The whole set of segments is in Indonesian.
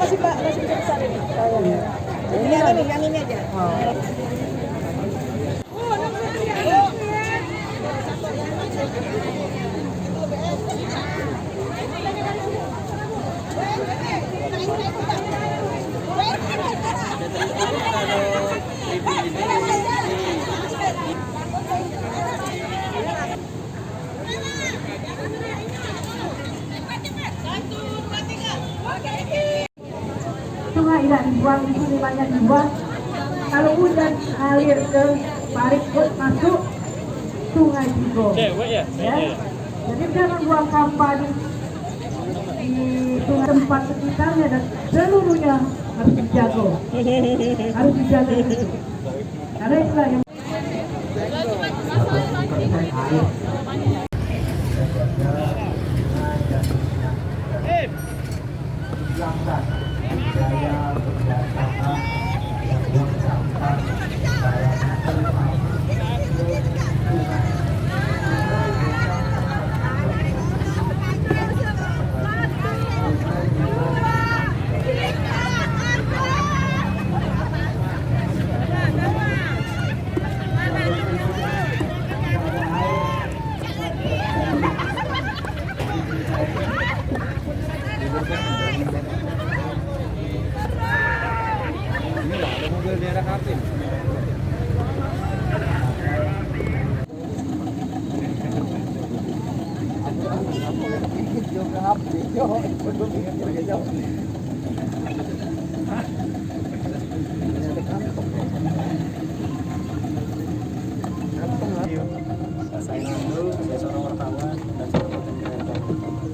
Masih Pak, masih bisa besar ini. Yang ini aja. Sungai tidak dibuang, di sini banyak dibuang. Kalau hujan alir ke Parikut masuk Sungai Tigo. Ya. Jadi jangan buang sampah di sungai tempat sekitarnya dan seluruhnya harus dijaga. Harus dijaga itu. Karena itulah yang daerah Kapin.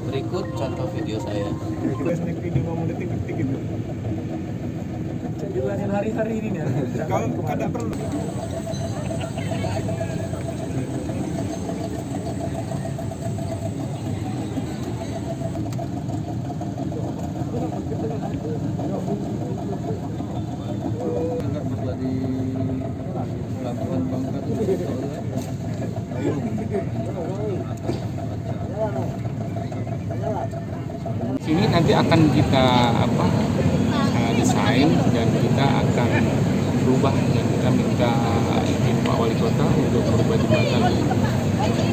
Berikut contoh video saya. Jadilah hari-hari ini nih. Kalau kada perlu. Di Pelabuhan Bangka Sini nanti akan kita desain dan kita akan berubah dan kita minta izin Pak Wali Kota untuk merubah jembatan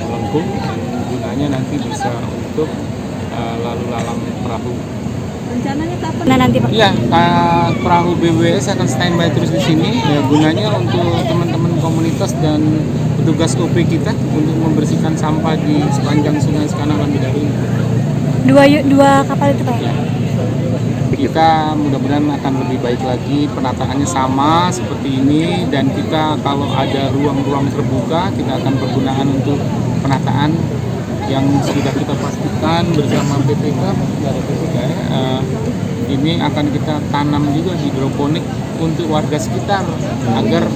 melengkung dan gunanya nanti bisa untuk lalu lalang perahu. Rencananya kapan? Nah nanti Pak. Iya, perahu BWS akan standby terus di sini. Ya, gunanya untuk teman-teman komunitas dan petugas OP kita untuk membersihkan sampah di sepanjang Sungai Sekanak Lambidaru ini. Dua kapal itu Pak. Ya. Kita mudah-mudahan akan lebih baik lagi, penataannya sama seperti ini, dan kita kalau ada ruang-ruang terbuka kita akan pergunakan untuk penataan yang sudah kita pastikan bersama PPK dari PPK. Ini akan kita tanam juga hidroponik untuk warga sekitar agar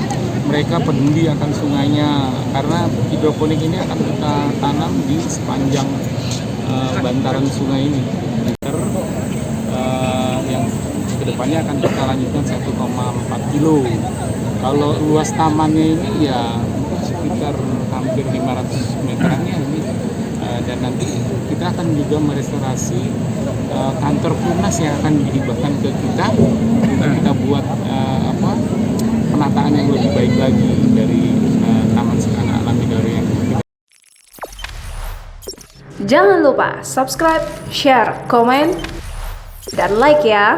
mereka peduli akan sungainya, karena hidroponik ini akan kita tanam di sepanjang bantaran sungai ini. Yang kedepannya akan kita lanjutkan 1,4 kilo. Kalau luas tamannya ini ya sekitar hampir 500 meteran ya ini. Dan nanti kita akan juga merestorasi kantor Punas yang akan dihibahkan ke kita untuk kita buat penataan yang lebih baik lagi dari Taman Sekanak Lambidaru yang kita. Jangan lupa subscribe, share, komen, dan like ya.